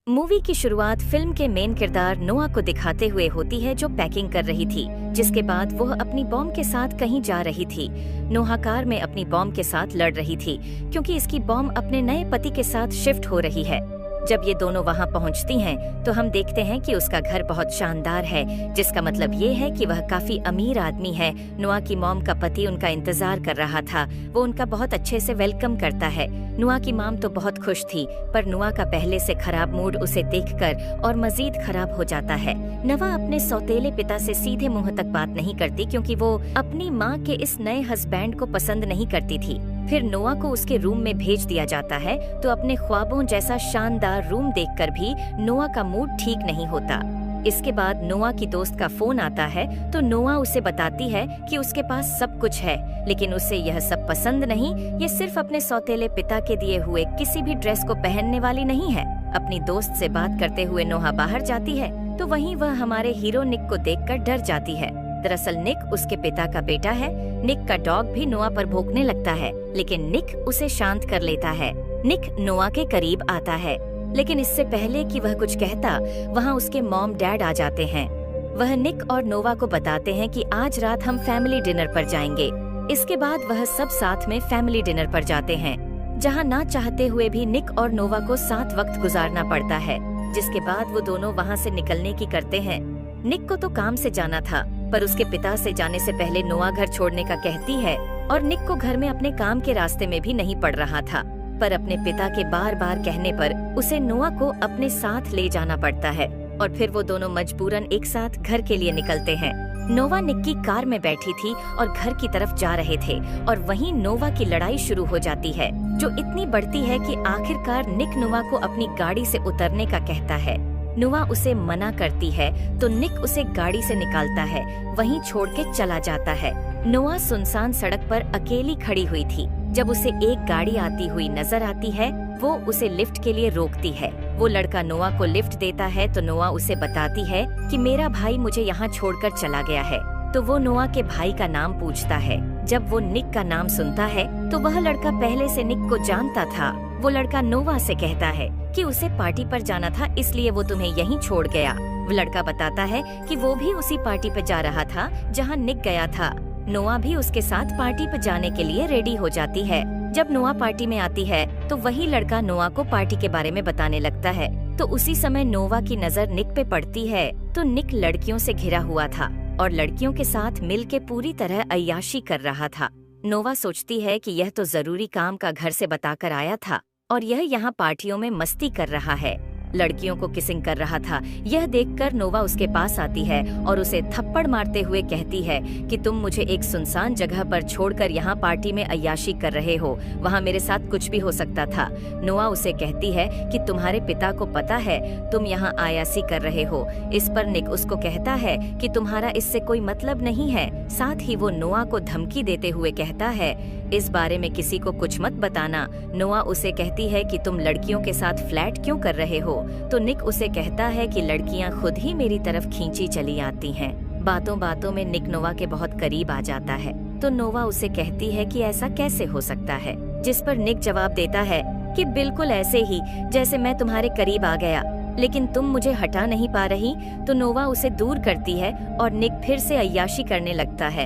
Movie की शुरुआत film के मेन किरदार नोआ को दिखाते हुए होती है, जो पैकिंग कर रही थी, जिसके बाद वह अपनी बॉम्ब के साथ कहीं जा रही थी। नोहा कार में अपनी बॉम्ब के साथ लड़ रही थी, क्योंकि इसकी बॉम्ब अपने नए पति के साथ शिफ्ट हो रही है। जब ये दोनों वहाँ पहुँचती हैं, तो हम देखते हैं कि उसका घर बहुत शानदार है, जिसका मतलब ये है कि वह काफी अमीर आदमी है। नोआ की मॉम का पति उनका इंतजार कर रहा था, वो उनका बहुत अच्छे से वेलकम करता है। नोआ की मॉम तो बहुत खुश थी, पर नोआ का पहले से खराब मूड उसे देखकर और मजीद खराब हो जाता है। नोआ अपने सौतेले पिता से सीधे मुंह तक बात नहीं करती, क्योंकि वो अपनी माँ के इस नए हस्बैंड को पसंद नहीं करती थी। फिर नोआ को उसके रूम में भेज दिया जाता है, तो अपने ख्वाबों जैसा शानदार रूम देखकर भी नोआ का मूड ठीक नहीं होता। इसके बाद नोआ की दोस्त का फोन आता है, तो नोआ उसे बताती है कि उसके पास सब कुछ है, लेकिन उसे यह सब पसंद नहीं। ये सिर्फ अपने सौतेले पिता के दिए हुए किसी भी ड्रेस को पहनने वाली नहीं है। अपनी दोस्त से बात करते हुए नोआ बाहर जाती है, तो वहीं वह हमारे हीरो निक को देखकर डर जाती है। दरअसल निक उसके पिता का बेटा है। निक का डॉग भी नोआ पर भौंकने लगता है, लेकिन निक उसे शांत कर लेता है। निक नोआ के करीब आता है, लेकिन इससे पहले कि वह कुछ कहता, वहाँ उसके मॉम डैड आ जाते हैं। वह निक और नोवा को बताते हैं कि आज रात हम फैमिली डिनर पर जाएंगे। इसके बाद वह सब साथ में फैमिली डिनर पर जाते हैं, जहाँ ना चाहते हुए भी निक और नोवा को साथ वक्त गुजारना पड़ता है। जिसके बाद वो दोनों वहाँ से निकलने की करते हैं। निक को तो काम से जाना था, पर उसके पिता से जाने से पहले नोआ घर छोड़ने का कहती है, और निक को घर में अपने काम के रास्ते में भी नहीं पड़ रहा था, पर अपने पिता के बार बार कहने पर उसे नोआ को अपने साथ ले जाना पड़ता है। और फिर वो दोनों मजबूरन एक साथ घर के लिए निकलते हैं। नोवा निक की कार में बैठी थी और घर की तरफ जा रहे थे, और वहीं नोवा की लड़ाई शुरू हो जाती है, जो इतनी बढ़ती है कि आखिरकार निक नोवा को अपनी गाड़ी से उतरने का कहता है। नोआ उसे मना करती है, तो निक उसे गाड़ी से निकालता है, वहीं छोड़ के चला जाता है। नोआ सुनसान सड़क पर अकेली खड़ी हुई थी। जब उसे एक गाड़ी आती हुई नजर आती है, वो उसे लिफ्ट के लिए रोकती है। वो लड़का नोआ को लिफ्ट देता है, तो नोआ उसे बताती है कि मेरा भाई मुझे यहाँ छोड़कर चला गया है। तो वो नोआ के भाई का नाम पूछता है। जब वो निक का नाम सुनता है, तो वह लड़का पहले से निक को जानता था। वो लड़का नोवा से कहता है कि उसे पार्टी पर जाना था, इसलिए वो तुम्हें यहीं छोड़ गया। वो लड़का बताता है कि वो भी उसी पार्टी पर जा रहा था जहाँ निक गया था। नोआ भी उसके साथ पार्टी पर जाने के लिए रेडी हो जाती है। जब नोआ पार्टी में आती है, तो वही लड़का नोआ को पार्टी के बारे में बताने लगता है। तो उसी समय नोवा की नजर निक पे पड़ती है, तो निक लड़कियों से घिरा हुआ था और लड़कियों के साथ मिल के पूरी तरह अय्याशी कर रहा था। नोवा सोचती है कि यह तो जरूरी काम का घर से बताकर आया था, और यह यहाँ पार्टियों में मस्ती कर रहा है, लड़कियों को किसिंग कर रहा था। यह देखकर नोवा उसके पास आती है और उसे थप्पड़ मारते हुए कहती है कि तुम मुझे एक सुनसान जगह पर छोड़कर यहाँ पार्टी में अय्याशी कर रहे हो, वहाँ मेरे साथ कुछ भी हो सकता था। नोआ उसे कहती है कि तुम्हारे पिता को पता है तुम यहाँ अय्याशी कर रहे हो। इस पर निक उसको कहता है कि तुम्हारा इससे कोई मतलब नहीं है। साथ ही वो नोआ को धमकी देते हुए कहता है, इस बारे में किसी को कुछ मत बताना। नोआ उसे कहती है कि तुम लड़कियों के साथ फ्लैट क्यों कर रहे हो, तो निक उसे कहता है कि लड़कियां खुद ही मेरी तरफ खींची चली आती हैं। बातों बातों में निक नोवा के बहुत करीब आ जाता है, तो नोवा उसे कहती है कि ऐसा कैसे हो सकता है, जिस पर निक जवाब देता है कि बिल्कुल ऐसे ही जैसे मैं तुम्हारे करीब आ गया, लेकिन तुम मुझे हटा नहीं पा रही। तो नोवा उसे दूर करती है और निक फिर से अय्याशी करने लगता है।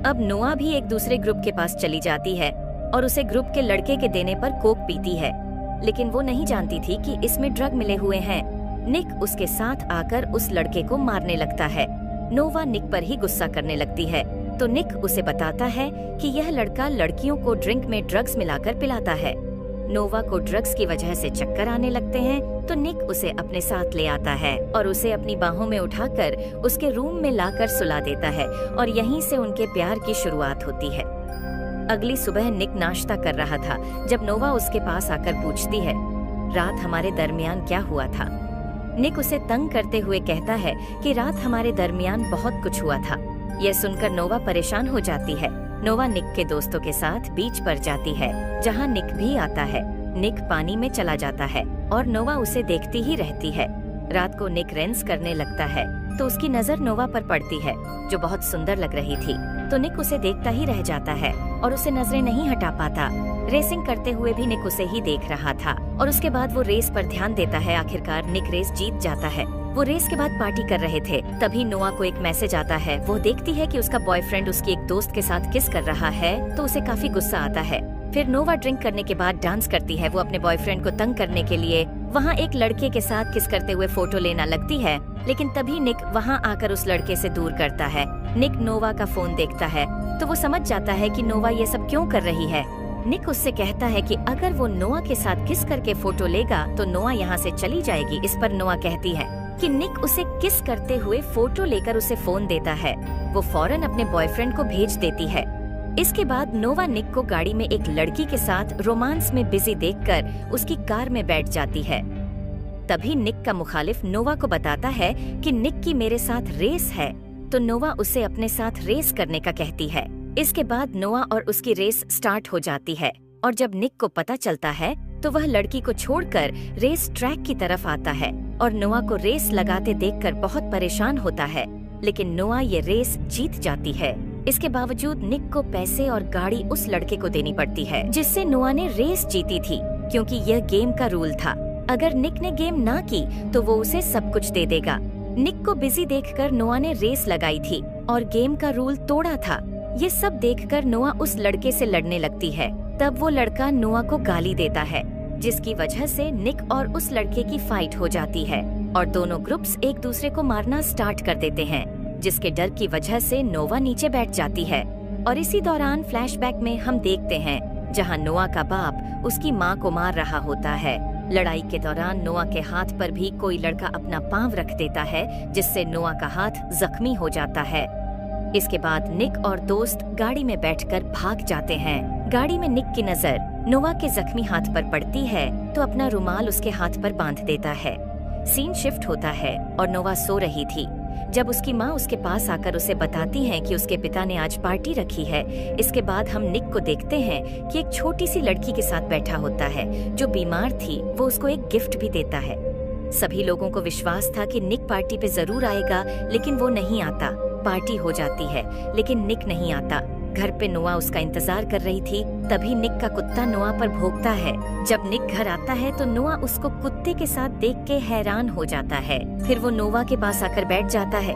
अब नोआ भी एक दूसरे ग्रुप के पास चली जाती है और उसे ग्रुप के लड़के के देने पर कोक पीती है, लेकिन वो नहीं जानती थी कि इसमें ड्रग मिले हुए हैं। निक उसके साथ आकर उस लड़के को मारने लगता है। नोवा निक पर ही गुस्सा करने लगती है, तो निक उसे बताता है कि यह लड़का लड़कियों को ड्रिंक में ड्रग्स मिलाकर पिलाता है। नोवा को ड्रग्स की वजह से चक्कर आने लगते हैं, तो निक उसे अपने साथ ले आता है और उसे अपनी बाहों में उठाकर उसके रूम में लाकर सुला देता है, और यहीं से उनके प्यार की शुरुआत होती है। अगली सुबह निक नाश्ता कर रहा था, जब नोवा उसके पास आकर पूछती है, रात हमारे दरमियान क्या हुआ था। निक उसे तंग करते हुए कहता है कि रात हमारे दरमियान बहुत कुछ हुआ था। यह सुनकर नोवा परेशान हो जाती है। नोवा निक के दोस्तों के साथ बीच पर जाती है, जहाँ निक भी आता है। निक पानी में चला जाता है और नोवा उसे देखती ही रहती है। रात को निक रेंस करने लगता है, तो उसकी नजर नोवा पर पड़ती है, जो बहुत सुंदर लग रही थी, तो निक उसे देखता ही रह जाता है। और उसे नजरें नहीं हटा पाता। रेसिंग करते हुए भी निक उसे ही देख रहा था और उसके बाद वो रेस पर ध्यान देता है। आखिरकार निक रेस जीत जाता है। वो रेस के बाद पार्टी कर रहे थे, तभी नोआ को एक मैसेज आता है। वो देखती है कि उसका बॉयफ्रेंड उसकी एक दोस्त के साथ किस कर रहा है, तो उसे काफी गुस्सा आता है। फिर नोवा ड्रिंक करने के बाद डांस करती है। वो अपने बॉयफ्रेंड को तंग करने के लिए वहाँ एक लड़के के साथ किस करते हुए फोटो लेना लगती है, लेकिन तभी निक वहाँ आकर उस लड़के से दूर करता है। निक नोवा का फोन देखता है तो वो समझ जाता है कि नोवा ये सब क्यों कर रही है। निक उससे कहता है कि अगर वो नोआ के साथ किस करके फोटो लेगा तो नोआ यहाँ से चली जाएगी। इस पर नोआ कहती है कि निक उसे किस करते हुए फोटो लेकर उसे फोन देता है। वो फौरन अपने बॉयफ्रेंड को भेज देती है। इसके बाद नोवा निक को गाड़ी में एक लड़की के साथ रोमांस में बिजी देखकर उसकी कार में बैठ जाती है। तभी निक का मुखालिफ नोवा को बताता है कि निक की मेरे साथ रेस है, तो नोवा उसे अपने साथ रेस करने का कहती है। इसके बाद नोआ और उसकी रेस स्टार्ट हो जाती है और जब निक को पता चलता है तो वह लड़की को छोड़कर रेस ट्रैक की तरफ आता है और नोआ को रेस लगाते देखकर बहुत परेशान होता है, लेकिन नोआ ये रेस जीत जाती है। इसके बावजूद निक को पैसे और गाड़ी उस लड़के को देनी पड़ती है जिससे नोआ ने रेस जीती थी, क्योंकि यह गेम का रूल था। अगर निक ने गेम ना की तो वो उसे सब कुछ दे देगा। निक को बिजी देखकर नोआ ने रेस लगाई थी और गेम का रूल तोड़ा था। ये सब देखकर नोआ उस लड़के से लड़ने लगती है। तब वो लड़का नोआ को गाली देता है, जिसकी वजह से निक और उस लड़के की फाइट हो जाती है और दोनों ग्रुप्स एक दूसरे को मारना स्टार्ट कर देते हैं, जिसके डर की वजह से नोवा नीचे बैठ जाती है। और इसी दौरान फ्लैशबैक में हम देखते हैं जहां नोआ का बाप उसकी मां को मार रहा होता है। लड़ाई के दौरान नोआ के हाथ पर भी कोई लड़का अपना पांव रख देता है, जिससे नोआ का हाथ जख्मी हो जाता है। इसके बाद निक और दोस्त गाड़ी में बैठकर भाग जाते हैं। गाड़ी में निक की नजर नोआ के जख्मी हाथ पर पड़ती है तो अपना रुमाल उसके हाथ पर बांध देता है। सीन शिफ्ट होता है और नोआ सो रही थी जब उसकी माँ उसके पास आकर उसे बताती है कि उसके पिता ने आज पार्टी रखी है। इसके बाद हम निक को देखते हैं कि एक छोटी सी लड़की के साथ बैठा होता है जो बीमार थी। वो उसको एक गिफ्ट भी देता है। सभी लोगों को विश्वास था कि निक पार्टी पे जरूर आएगा, लेकिन वो नहीं आता। पार्टी हो जाती है लेकिन निक नहीं आता। घर पे नोआ उसका इंतजार कर रही थी। तभी निक का कुत्ता नोआ पर भौंकता है। जब निक घर आता है तो नोआ उसको कुत्ते के साथ देख के हैरान हो जाता है। फिर वो नोवा के पास आकर बैठ जाता है।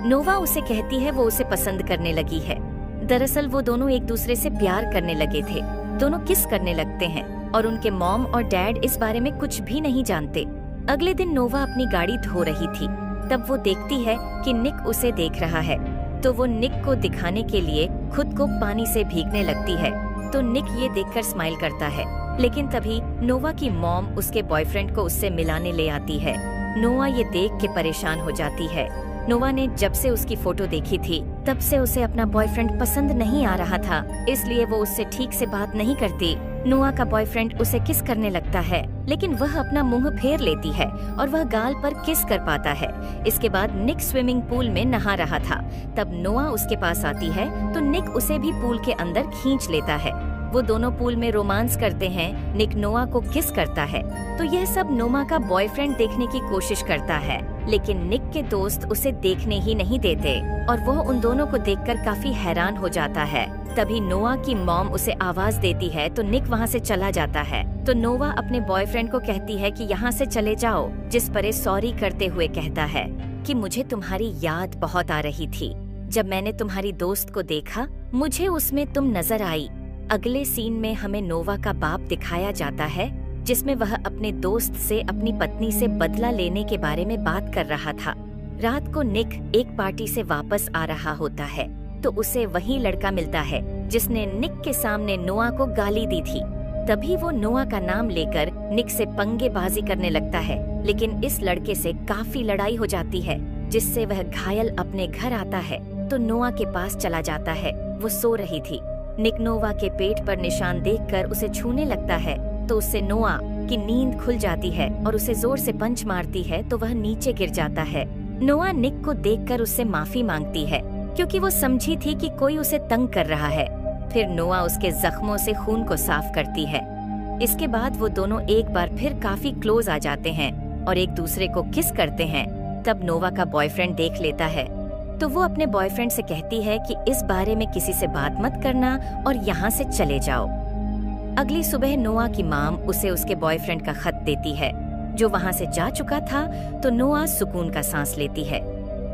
नोवा उसे कहती है वो उसे पसंद करने लगी है। दरअसल वो दोनों एक दूसरे से प्यार करने लगे थे। दोनों किस करने लगते हैं और उनके मॉम और डैड इस बारे में कुछ भी नहीं जानते। अगले दिन नोवा अपनी गाड़ी धो रही थी। तब वो देखती है कि निक उसे देख रहा है, तो वो निक को दिखाने के लिए खुद को पानी से भीगने लगती है। तो निक ये देखकर स्माइल करता है, लेकिन तभी नोवा की मॉम उसके बॉयफ्रेंड को उससे मिलाने ले आती है। नोआ ये देख के परेशान हो जाती है। नोवा ने जब से उसकी फोटो देखी थी तब से उसे अपना बॉयफ्रेंड पसंद नहीं आ रहा था, इसलिए वो उससे ठीक से बात नहीं करती। नोआ का बॉयफ्रेंड उसे किस करने लगता है, लेकिन वह अपना मुंह फेर लेती है और वह गाल पर किस कर पाता है। इसके बाद निक स्विमिंग पूल में नहा रहा था। तब नोआ उसके पास आती है तो निक उसे भी पूल के अंदर खींच लेता है। वो दोनों पूल में रोमांस करते हैं। निक नोआ को किस करता है तो यह सब नोआ का बॉयफ्रेंड देखने की कोशिश करता है, लेकिन निक के दोस्त उसे देखने ही नहीं देते और वह उन दोनों को देखकर काफी हैरान हो जाता है। तभी नोआ की मॉम उसे आवाज देती है तो निक वहाँ से चला जाता है। तो नोआ अपने बॉयफ्रेंड को कहती है कि यहाँ से चले जाओ, जिस पर ये सॉरी करते हुए कहता है कि मुझे तुम्हारी याद बहुत आ रही थी। जब मैंने तुम्हारी दोस्त को देखा मुझे उसमें तुम नजर आई। अगले सीन में हमें नोवा का बाप दिखाया जाता है, जिसमें वह अपने दोस्त से अपनी पत्नी से बदला लेने के बारे में बात कर रहा था। रात को निक एक पार्टी से वापस आ रहा होता है तो उसे वही लड़का मिलता है जिसने निक के सामने नोआ को गाली दी थी। तभी वो नोआ का नाम लेकर निक से पंगेबाजी करने लगता है, लेकिन इस लड़के से काफी लड़ाई हो जाती है, जिससे वह घायल अपने घर आता है तो नोआ के पास चला जाता है। वो सो रही थी। निक नोवा के पेट पर निशान देखकर उसे छूने लगता है तो उससे नोआ की नींद खुल जाती है और उसे जोर से पंच मारती है तो वह नीचे गिर जाता है। नोआ निक को देखकर उससे माफी मांगती है क्योंकि वो समझी थी कि कोई उसे तंग कर रहा है। फिर नोआ उसके जख्मों से खून को साफ करती है। इसके बाद वो दोनों एक बार फिर काफी क्लोज आ जाते हैं और एक दूसरे को किस करते हैं। तब नोवा का बॉयफ्रेंड देख लेता है। तो वो अपने बॉयफ्रेंड से कहती है कि इस बारे में किसी से बात मत करना और यहाँ से चले जाओ। अगली सुबह नोआ की माम उसे उसके बॉयफ्रेंड का खत देती है जो वहाँ से जा चुका था, तो नोआ सुकून का सांस लेती है।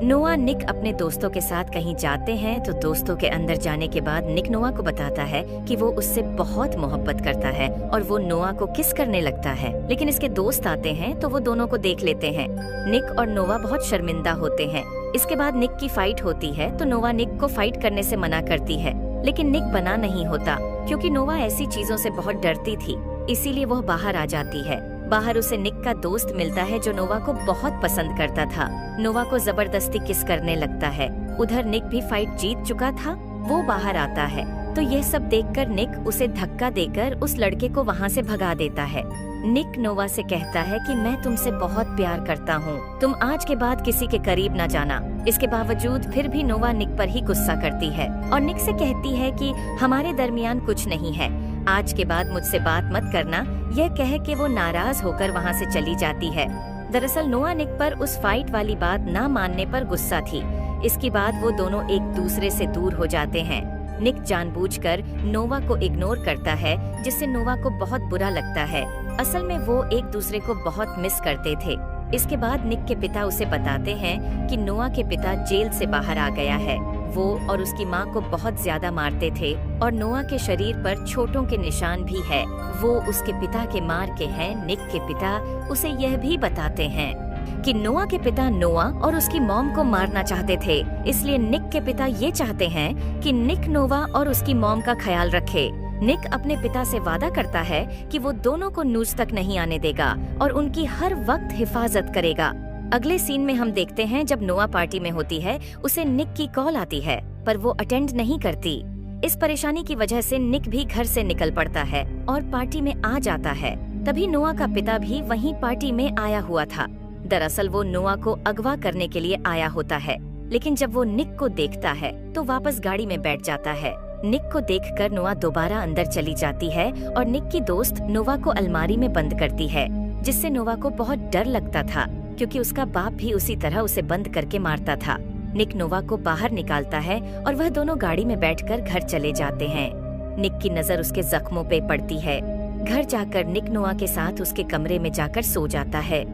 नोआ निक अपने दोस्तों के साथ कहीं जाते हैं तो दोस्तों के अंदर जाने के बाद निक नोआ को बताता है कि वो उससे बहुत मोहब्बत करता है और वो नोआ को किस करने लगता है। लेकिन इसके दोस्त आते हैं तो वो दोनों को देख लेते हैं। निक और नोआ बहुत शर्मिंदा होते हैं। इसके बाद निक की फाइट होती है तो नोआ निक को फाइट करने से मना करती है, लेकिन निक बना नहीं होता क्योंकि नोआ ऐसी चीजों से बहुत डरती थी, इसीलिए वह बाहर आ जाती है। बाहर उसे निक का दोस्त मिलता है जो नोवा को बहुत पसंद करता था। नोवा को जबरदस्ती किस करने लगता है। उधर निक भी फाइट जीत चुका था, वो बाहर आता है तो यह सब देखकर निक उसे धक्का देकर उस लड़के को वहाँ से भगा देता है। निक नोवा से कहता है कि मैं तुमसे बहुत प्यार करता हूँ, तुम आज के बाद किसी के करीब न जाना। इसके बावजूद फिर भी नोवा निक पर ही गुस्सा करती है और निक से कहती है कि हमारे दरमियान कुछ नहीं है, आज के बाद मुझसे बात मत करना। यह कह के वो नाराज होकर वहाँ से चली जाती है। दरअसल नोआ निक पर उस फाइट वाली बात ना मानने पर गुस्सा थी। इसके बाद वो दोनों एक दूसरे से दूर हो जाते हैं। निक जानबूझकर नोवा को इग्नोर करता है जिससे नोवा को बहुत बुरा लगता है। असल में वो एक दूसरे को बहुत मिस करते थे। इसके बाद निक के पिता उसे बताते हैं कि नोआ के पिता जेल से बाहर आ गया है। वो और उसकी माँ को बहुत ज्यादा मारते थे और नोआ के शरीर पर चोटों के निशान भी है। वो उसके पिता के मार के हैं। निक के पिता उसे यह भी बताते हैं कि नोआ के पिता नोआ और उसकी मॉम को मारना चाहते थे, इसलिए निक के पिता ये चाहते हैं कि निक नोवा और उसकी मॉम का ख्याल रखे। निक अपने पिता से वादा करता है कि वो दोनों को न्यूज तक नहीं आने देगा और उनकी हर वक्त हिफाजत करेगा। अगले सीन में हम देखते हैं जब नोआ पार्टी में होती है, उसे निक की कॉल आती है पर वो अटेंड नहीं करती। इस परेशानी की वजह से निक भी घर से निकल पड़ता है और पार्टी में आ जाता है। तभी नोआ का पिता भी वहीं पार्टी में आया हुआ था। दरअसल वो नोआ को अगवा करने के लिए आया होता है, लेकिन जब वो निक को देखता है तो वापस गाड़ी में बैठ जाता है। निक को देखकर नोआ दोबारा अंदर चली जाती है और निक की दोस्त नोवा को अलमारी में बंद करती है, जिससे नोवा को बहुत डर लगता था क्योंकि उसका बाप भी उसी तरह उसे बंद करके मारता था। निक नोवा को बाहर निकालता है और वह दोनों गाड़ी में बैठकर घर चले जाते हैं। निक की नजर उसके जख्मों पे पड़ती है। घर जाकर निक नोवा के साथ उसके कमरे में जाकर सो जाता है।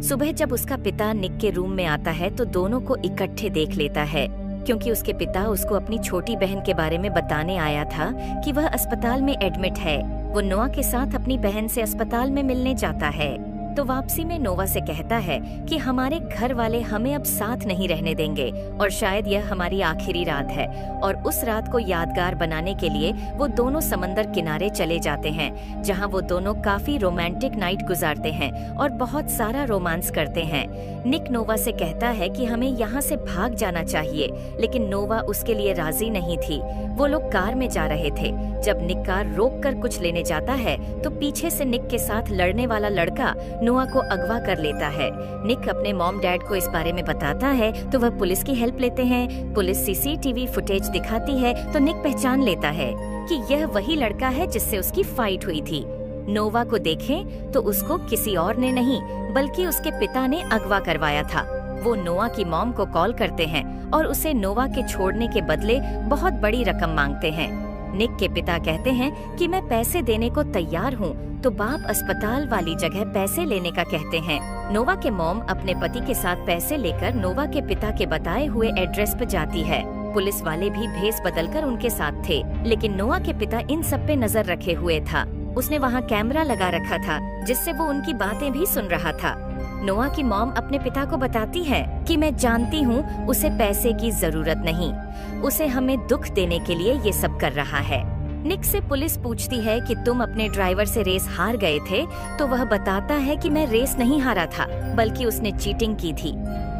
सुबह जब उसका पिता निक के रूम में आता है तो दोनों को इकट्ठे देख लेता है, क्योंकि उसके पिता उसको अपनी छोटी बहन के बारे में बताने आया था कि वह अस्पताल में एडमिट है। वो नोआ के साथ अपनी बहन से अस्पताल में मिलने जाता है तो वापसी में नोवा से कहता है कि हमारे घर वाले हमें अब साथ नहीं रहने देंगे और शायद यह हमारी आखिरी रात है। और उस रात को यादगार बनाने के लिए वो दोनों समंदर किनारे चले जाते हैं, जहां वो दोनों काफी रोमांटिक नाइट गुजारते हैं और बहुत सारा रोमांस करते हैं। निक नोवा से कहता है कि हमें यहाँ से भाग जाना चाहिए, लेकिन नोवा उसके लिए राजी नहीं थी। वो लोग कार में जा रहे थे। जब निक कार रोक कर कुछ लेने जाता है तो पीछे से निक के साथ लड़ने वाला लड़का नोआ को अगवा कर लेता है। निक अपने मॉम डैड को इस बारे में बताता है तो वह पुलिस की हेल्प लेते हैं। पुलिस सीसीटीवी फुटेज दिखाती है तो निक पहचान लेता है कि यह वही लड़का है जिससे उसकी फाइट हुई थी। नोवा को देखें तो उसको किसी और ने नहीं बल्कि उसके पिता ने अगवा करवाया था। वो नोआ की मॉम को कॉल करते हैं और उसे नोवा के छोड़ने के बदले बहुत बड़ी रकम मांगते हैं। निक के पिता कहते हैं कि मैं पैसे देने को तैयार हूँ, तो बाप अस्पताल वाली जगह पैसे लेने का कहते हैं। नोवा के मॉम अपने पति के साथ पैसे लेकर नोवा के पिता के बताए हुए एड्रेस पर जाती है। पुलिस वाले भी भेस बदलकर उनके साथ थे, लेकिन नोवा के पिता इन सब पे नजर रखे हुए था। उसने वहाँ कैमरा लगा रखा था जिससे वो उनकी बातें भी सुन रहा था। नोआ की मॉम अपने पिता को बताती है कि मैं जानती हूँ उसे पैसे की जरूरत नहीं, उसे हमें दुख देने के लिए ये सब कर रहा है। निक से पुलिस पूछती है कि तुम अपने ड्राइवर से रेस हार गए थे, तो वह बताता है कि मैं रेस नहीं हारा था बल्कि उसने चीटिंग की थी।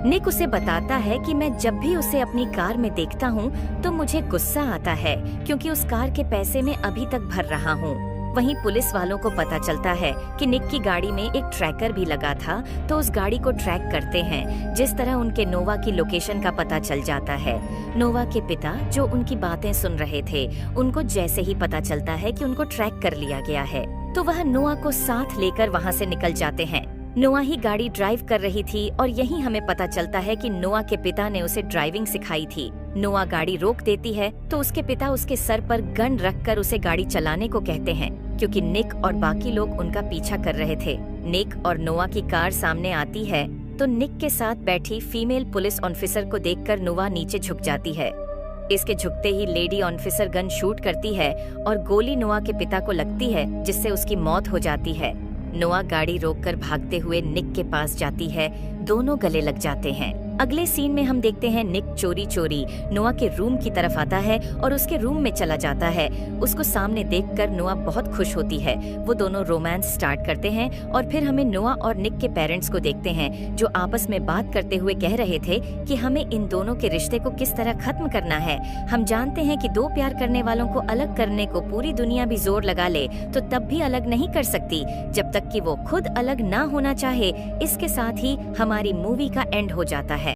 निक उसे बताता है कि मैं जब भी उसे अपनी कार में देखता हूँ तो मुझे गुस्सा आता है क्योंकि उस कार के पैसे मैं अभी तक भर रहा हूँ। वहीं पुलिस वालों को पता चलता है कि निक की गाड़ी में एक ट्रैकर भी लगा था, तो उस गाड़ी को ट्रैक करते हैं। जिस तरह उनके नोवा की लोकेशन का पता चल जाता है। नोवा के पिता जो उनकी बातें सुन रहे थे, उनको जैसे ही पता चलता है कि उनको ट्रैक कर लिया गया है, तो वह नोआ को साथ लेकर वहाँ से निकल जाते हैं। नोआ ही गाड़ी ड्राइव कर रही थी और यही हमें पता चलता है कि नोआ के पिता ने उसे ड्राइविंग सिखाई थी। नोआ गाड़ी रोक देती है तो उसके पिता उसके सर पर गन रखकर उसे गाड़ी चलाने को कहते हैं, क्योंकि निक और बाकी लोग उनका पीछा कर रहे थे। निक और नोआ की कार सामने आती है तो निक के साथ बैठी फीमेल पुलिस ऑफिसर को देखकर नोआ नीचे झुक जाती है। इसके झुकते ही लेडी ऑफिसर गन शूट करती है और गोली नोआ के पिता को लगती है, जिससे उसकी मौत हो जाती है। नोआ गाड़ी रोककर भागते हुए निक के पास जाती है, दोनों गले लग जाते हैं। अगले सीन में हम देखते हैं निक चोरी चोरी नोआ के रूम की तरफ आता है और उसके रूम में चला जाता है। उसको सामने देखकर नोआ बहुत खुश होती है। वो दोनों रोमांस स्टार्ट करते हैं और फिर हमें नोआ और निक के पेरेंट्स को देखते हैं, जो आपस में बात करते हुए कह रहे थे कि हमें इन दोनों के रिश्ते को किस तरह खत्म करना है। हम जानते हैं कि दो प्यार करने वालों को अलग करने को पूरी दुनिया भी जोर लगा ले तो तब भी अलग नहीं कर सकती, जब तक कि वो खुद अलग ना होना चाहे। इसके साथ ही हमारी मूवी का एंड हो जाता है।